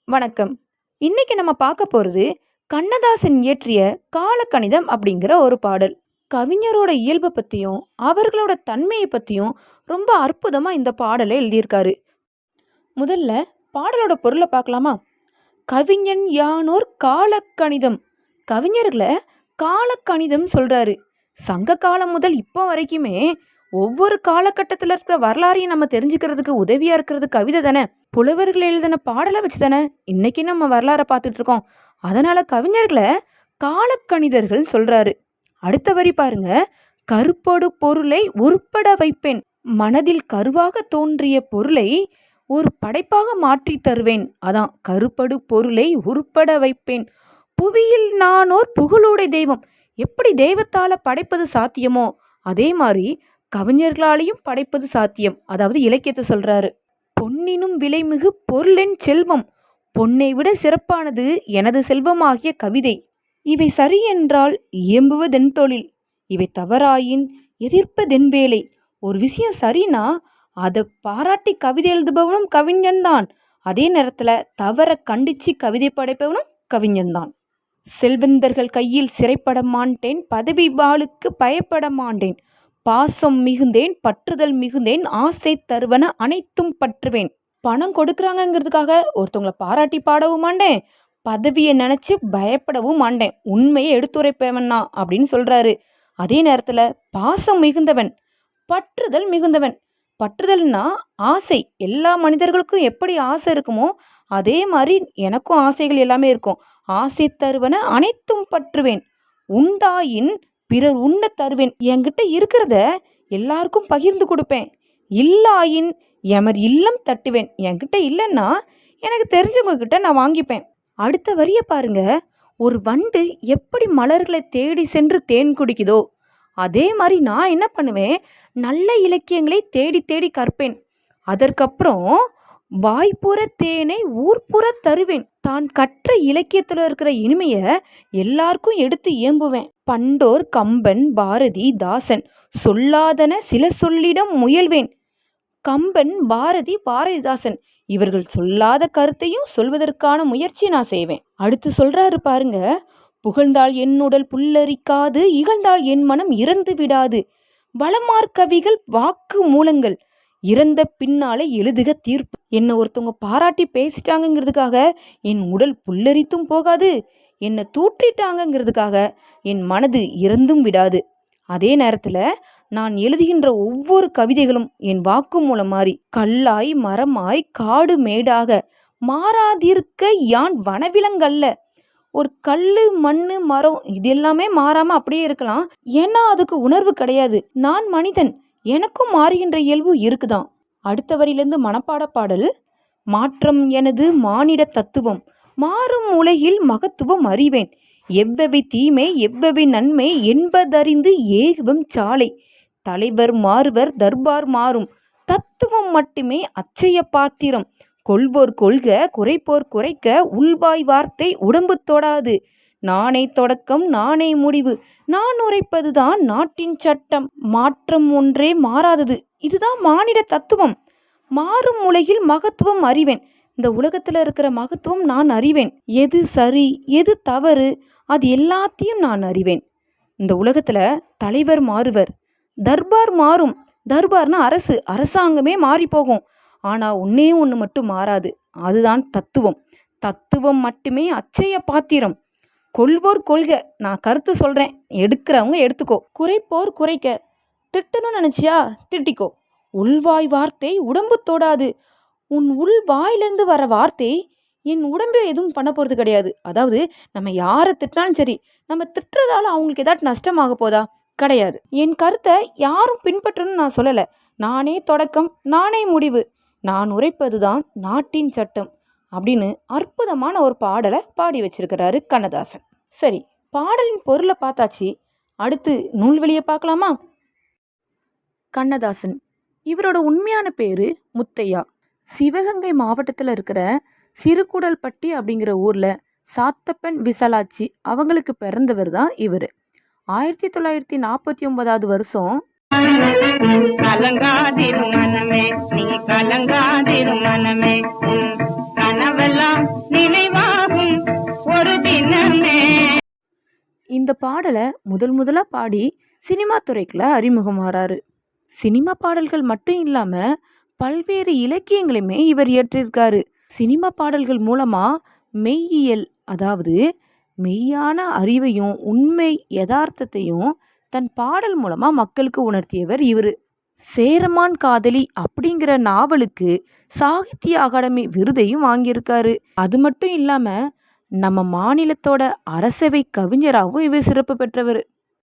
வணக்கம். இன்னைக்கு நம்ம பார்க்க போறது கண்ணதாசன் இயற்றிய காலக்கணிதம் அப்படிங்கிற ஒரு பாடல். கவிஞரோட இயல்பை பத்தியும் அவர்களோட தன்மையை பத்தியும் ரொம்ப அற்புதமா இந்த பாடலை எழுதியிருக்காரு. முதல்ல பாடலோட பொருளை பார்க்கலாமா? கவிஞன் யானோர் காலக்கணிதம். கவிஞர்களை காலக்கணிதம் சொல்றாரு. சங்க காலம் முதல் இப்போ வரைக்குமே ஒவ்வொரு காலகட்டத்தில் இருக்கிற வரலாறையும் நம்ம தெரிஞ்சுக்கிறதுக்கு உதவியா இருக்கிறது கவிதை தானே. புலவர்கள் எழுதின பாடலை வச்சு தானே இன்னைக்கு நம்ம வரலாறை பார்த்துட்டு இருக்கோம். அதனால கவிஞர்களை காலக்கணிதர்கள் சொல்றாரு. அடுத்த வரி பாருங்க. கருப்பொடு பொருளை உருப்பட வைப்பேன். மனதில் கருவாக தோன்றிய பொருளை ஒரு படைப்பாக மாற்றி தருவேன். அதான் கருப்படு பொருளை உருப்பட வைப்பேன். புவியில் நானோர் புகழோட தெய்வம். எப்படி தெய்வத்தால படைப்பது சாத்தியமோ அதே மாதிரி கவிஞர்களாலையும் படைப்பது சாத்தியம். அதாவது இலக்கியத்தை சொல்றாரு. பொன்னினும் விலைமிகு பொருளென் செல்வம். பொன்னை விட சிறப்பானது எனது செல்வமாகிய கவிதை. இவை சரி என்றால் இயம்புவதென் தொழில். இவை தவறாயின் எதிர்ப்பதென் வேலை. ஒரு விஷயம் சரினா அதை பாராட்டி கவிதை எழுதுபவனும் கவிஞன்தான். அதே நேரத்துல தவற கண்டிச்சு கவிதை படைப்பவனும் கவிஞன்தான். செல்வந்தர்கள் கையில் சிறைப்பட மாட்டேன். பதவி பாலுக்கு பயப்பட மாட்டேன். பாசம் மிகுந்தேன், பற்றுதல் மிகுந்தேன். ஆசை தருவன அனைத்தும் பற்றுவேன். பணம் கொடுக்குறாங்கங்கிறதுக்காக ஒருத்தவங்களை பாராட்டி பாடவும் மாட்டேன். பதவியை நினைச்சு பயப்படவும் மாட்டேன். உண்மையை எடுத்துரைப்பவன்னா அப்படின்னு சொல்றாரு. அதே நேரத்துல பாசம் மிகுந்தவன், பற்றுதல் மிகுந்தவன். பற்றுதல்னா ஆசை. எல்லா மனிதர்களுக்கும் எப்படி ஆசை இருக்குமோ அதே மாதிரி எனக்கும் ஆசைகள் எல்லாமே இருக்கும். ஆசை தருவன அனைத்தும் பற்றுவேன். உண்டாயின் பிறர் உண்ண தருவேன். என்கிட்ட இருக்கிறத எல்லாருக்கும் பகிர்ந்து கொடுப்பேன். இல்லாயின் எமர் இல்லம் தட்டுவேன். என்கிட்ட இல்லைன்னா எனக்கு தெரிஞ்சவங்க கிட்ட நான் வாங்கிப்பேன். அடுத்த வரிய பாருங்க. ஒரு வண்டு எப்படி மலர்களை தேடி சென்று தேன் குடிக்குதோ அதே மாதிரி நான் என்ன பண்ணுவேன், நல்ல இலக்கியங்களை தேடி தேடி கற்பேன். அதற்கப்புறம் வாய்ப்புற தேனை ஊர்ப்புற தருவேன். தான் கற்ற இலக்கியத்தில் இருக்கிற இனிமைய எல்லாருக்கும் எடுத்து இயம்புவேன். பண்டோர் கம்பன், பாரதி, தாசன் சொல்லாதன சில சொல்லிடம் முயல்வேன். கம்பன், பாரதி, பாரதிதாசன் இவர்கள் சொல்லாத கருத்தையும் சொல்வதற்கான முயற்சி நான் செய்வேன். அடுத்து சொல்றாரு பாருங்க. புகழ்ந்தால் என் உடல் புல்லரிக்காது, இகழ்ந்தால் என் மனம் இறந்து விடாது. வளமார்கவிகள் வாக்கு மூலங்கள், இறந்த பின்னாலே எழுதுக தீர்ப்பு. என்னை ஒருத்தவங்க பாராட்டி பேசிட்டாங்கிறதுக்காக என் உடல் புல்லரித்தும் போகாது. என்னை தூற்றிட்டாங்கிறதுக்காக என் மனது இறந்தும் விடாது. அதே நேரத்தில் நான் எழுதுகின்ற ஒவ்வொரு கவிதைகளும் என் வாக்கு மூலம் மாறி கல்லாய் மரமாய் காடு மேடாக மாறாதிருக்க யான் வனவிலங்கல்ல. ஒரு கல், மண், மரம் இது எல்லாமே மாறாம அப்படியே இருக்கலாம். ஏன்னா அதுக்கு உணர்வு கிடையாது. நான் மனிதன், எனக்கும் மாறுகின்ற இயல்பு இருக்குதான். அடுத்த வரியிலிருந்து மனப்பாட பாடல். மாற்றம் எனது மானிட தத்துவம். மாறும் உலகில் மகத்துவம் அறிவேன். எவ்வவை தீமை எவ்வவை நன்மை என்பதறிந்து ஏகுவம் சாலை. தலைவர் மாறுவர், தர்பார் மாறும். தத்துவம் மட்டுமே அச்சய பாத்திரம். கொள்வோர் கொள்க, குறைப்போர் குறைக்க. உள்வாய் வார்த்தை உடம்பு தொடாது. நானே தொடக்கம், நானே முடிவு. நான் உரைப்பதுதான் நாட்டின் சட்டம். மாற்றம் ஒன்றே மாறாதது. இதுதான் மானிட தத்துவம். மாறும் உலகில் மகத்துவம் அறிவேன். இந்த உலகத்தில் இருக்கிற மகத்துவம் நான் அறிவேன். எது சரி எது தவறு அது எல்லாத்தையும் நான் அறிவேன். இந்த உலகத்துல தலைவர் மாறுவர், தர்பார் மாறும். தர்பார்னா அரசு, அரசாங்கமே மாறி போகும். ஆனா ஒன்னே ஒன்று மட்டும் மாறாது. அதுதான் தத்துவம். தத்துவம் மட்டுமே அச்சய பாத்திரம். கொள்வோர் கொள்க, நான் கருத்து சொல்றேன், எடுக்கிறவங்க எடுத்துக்கோ. குறைப்போர் குறைக்க, திட்டணும்னு நினைச்சியா திட்டிக்கோ. உள்வாய் வார்த்தை உடம்பு தொடாது. உன் உள் வாயிலிருந்து வர வார்த்தை என் உடம்பை எதுவும் பண்ண போகிறது கிடையாது. அதாவது நம்ம யாரை திட்டினாலும் சரி, நம்ம திட்டுறதால அவங்களுக்கு ஏதாச்சும் நஷ்டமாக போதா? கிடையாது. என் கருத்தை யாரும் பின்பற்றணும்னு நான் சொல்லலை. நானே தொடக்கம், நானே முடிவு. நான் உரைப்பது தான் நாட்டின் சட்டம் அப்படின்னு அற்புதமான ஒரு பாடலை பாடி வச்சிருக்கிறாரு கண்ணதாசன். சரி, பாடலின் பொருளை பார்த்தாச்சு. அடுத்து நூல்வெளியை பார்க்கலாமா? கண்ணதாசன் இவரோட உண்மையான பேரு முத்தையா. சிவகங்கை மாவட்டத்தில் இருக்கிற சிறுகுடல்பட்டி அப்படிங்கிற ஊரில் சாத்தப்பன் விசாலாட்சி அவங்களுக்கு பிறந்தவர் தான் இவர். 1949 வருஷம் கலங்காதிரு மனமே நீ கலங்காதிரு மனமே கனவெல்லாம் நீ இந்த பாடலை முதலா பாடி சினிமா துறைக்குள்ள அறிமுகமாறாரு. சினிமா பாடல்கள் மட்டும் இல்லாம பல்வேறு இலக்கியங்களையுமே இவர் இயற்றியிருக்காரு. சினிமா பாடல்கள் மூலமா மெய்யியல், அதாவது மெய்யான அறிவையும் உண்மை யதார்த்தத்தையும் தன் பாடல் மூலமா மக்களுக்கு உணர்த்தியவர் இவரு. சேரமான் காதலி அப்படிங்கிற நாவலுக்கு சாகித்ய அகாடமி விருதையும் வாங்கியிருக்காரு. அது மட்டும் இல்லாம நம்ம மாநிலத்தோட அரசவை கவிஞராகவும் இவர் சிறப்பு பெற்றவர்.